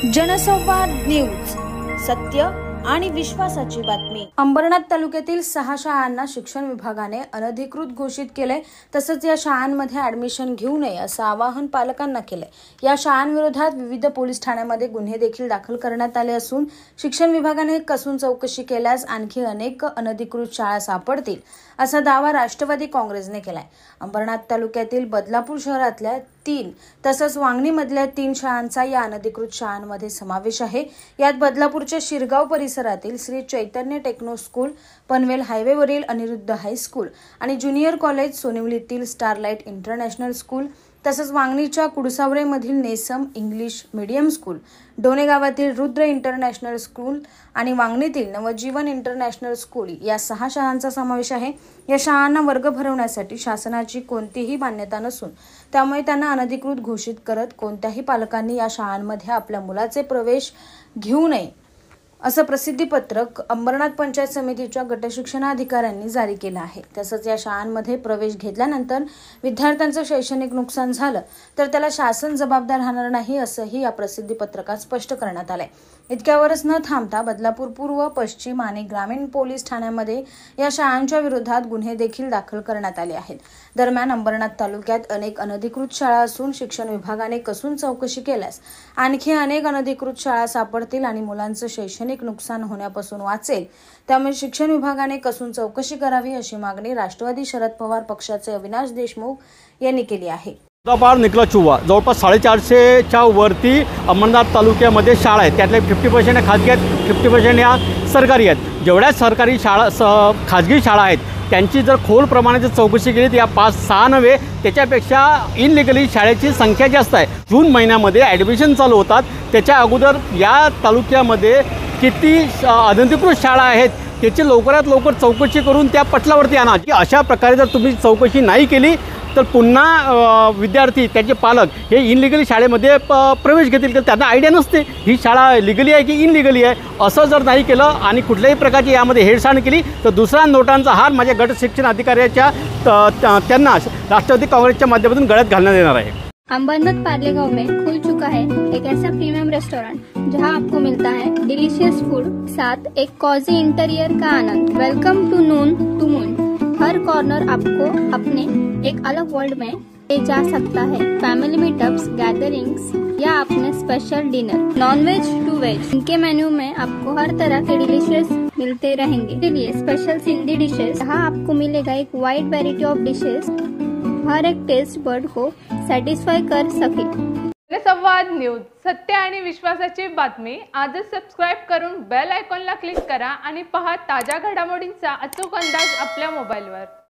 जनसंवाद न्यूज, सत्य आणि विश्वासाची बातमी। अंबरनाथ तालुक्यातील 6 शाळांना शिक्षण विभागाने अनधिकृत घोषित केले। तसंच या शाळांमध्ये ऍडमिशन घेऊ नये असं आवाहन पालकांना केले। या शाळांविरोधात विविध पोलीस ठाण्यांमध्ये गुन्हे देखील दाखल करण्यात आले असून शिक्षण विभागाने कसून चौकशी केल्यास आणखी अनेक अनधिकृत शाळा सापडतील असा दावा राष्ट्रवादी काँग्रेसने केलाय। अंबरनाथ तालुक्यातील बदलापूर शहरातल्या 3 तसंच वांगणीमधल्या 3 शाळांचा या अनधिकृत शाळांमध्ये समावेश आहे। यात बदलापूरच्या शिरगाव परिसरातील श्री चैतन्य टेक्नो स्कूल, पनवेल हायवेवरील अनिरुद्ध हायस्कूल आणि ज्युनियर कॉलेज, सोनिवलीतील स्टारलाइट इंटरनॅशनल स्कूल, तसंच वांगणीच्या कुडसावळेमधील Nesam English medium school, Done गावातील रुद्र इंटरनॅशनल स्कूल आणि वांगणीतील नवजीवन इंटरनॅशनल स्कूल या 6 शाळांचा समावेश आहे। या शाळांना वर्ग भरवण्यासाठी शासनाची कोणतीही मान्यता नसून त्यामुळे त्यांना अनधिकृत घोषित करत कोणत्याही पालकांनी या शाळांमध्ये आपल्या मुलाचे प्रवेश घेऊ नये असं प्रसिद्धीपत्रक अंबरनाथ पंचायत समितीच्या गटशिक्षणाधिकाऱ्यांनी जारी केलं आहे। तसंच या शाळांमध्ये प्रवेश घेतल्यानंतर विद्यार्थ्यांचं शैक्षणिक नुकसान झालं तर त्याला शासन जबाबदार राहणार नाही असंही या प्रसिद्धीपत्रकात स्पष्ट करण्यात आलंय। इतक्यावरच न थांबता बदलापूर पूर्व, पश्चिम आणि ग्रामीण पोलीस ठाण्यांमध्ये या शाळांच्या विरोधात गुन्हे देखील दाखल करण्यात आले आहेत। दरम्यान अंबरनाथ तालुक्यात अनेक अनधिकृत शाळा असून शिक्षण विभागाने कसून चौकशी केल्यास आणखी अनेक अनधिकृत शाळा सापडतील आणि मुलांचं शैक्षणिक नुकसान होण्यापासून वाचेल। त्यामुळे शिक्षण विभागाने कसून चौकशी करावी अशी मागणी राष्ट्रवादी शरद पवार पक्षाचे अविनाश देशमुख यांनी केली आहे। पार निकला चुवा जवळपास 450च्या वरती अंबरनाथ तालुक्यामध्ये शाळा आहेत। त्यातले 50% खाजगी आहेत, 50% या सरकारी आहेत। जेवढ्या सरकारी शाळा खाजगी शाळा आहेत त्यांची जर खोल प्रमाणात चौकशी केली तर या 5-6 नव्हे त्याच्यापेक्षा इनलिगली शाळेची संख्या जास्त आहे। जून महिन्यामध्ये ॲडमिशन चालू होतात, त्याच्या अगोदर या तालुक्यामध्ये किती अनधिकृत शाळा आहेत त्याची लवकरात लवकर चौकशी करून त्या पटलावरती आणा। की अशा प्रकारे जर तुम्ही चौकशी नाही केली तर पुन्हा विद्यार्थी त्याचे पालक हे इनलिगली शाळेमध्ये प्रवेश घेतील तर त्यांना आयडिया नसते ही शाळा लिगली आहे की इनलिगली आहे। असं जर नाही केलं आणि कुठल्याही प्रकारची यामध्ये हेळसांड केली तर दुसरा नोटांचा हार माझ्या गट शिक्षण अधिकाऱ्याच्या त्यांना राष्ट्रवादी काँग्रेसच्या माध्यमातून गळ्यात घालण्यात येणार आहे। अंबरनाथ पार्ले गांव में खुल चुका है एक ऐसा प्रीमियम रेस्टोरेंट जहां आपको मिलता है डिलीशियस फूड, साथ एक कॉजी इंटीरियर का आनंद। Welcome to noon to moon. हर कॉर्नर आपको अपने एक अलग वर्ल्ड में ले जा सकता है। फैमिली मीटअप्स, गैदरिंग्स या अपने special dinner, non veg to veg. इनके मेन्यू में आपको हर तरह के डिलीशियस मिलते रहेंगे। इसलिए स्पेशल सिंधी डिशेस, जहाँ आपको मिलेगा एक वाइड वैरायटी ऑफ डिशेस, हर एक टेस्ट बर्ड को सॅटिस्फाय कर सके। जनसंवाद न्यूज, सत्य आणि विश्वासाची बातमी। आजच सबस्क्राइब करून बेल आयकॉनला क्लिक करा आणि पहा ताज्या घडामोडींचा अचूक अंदाज आपल्या मोबाईलवर।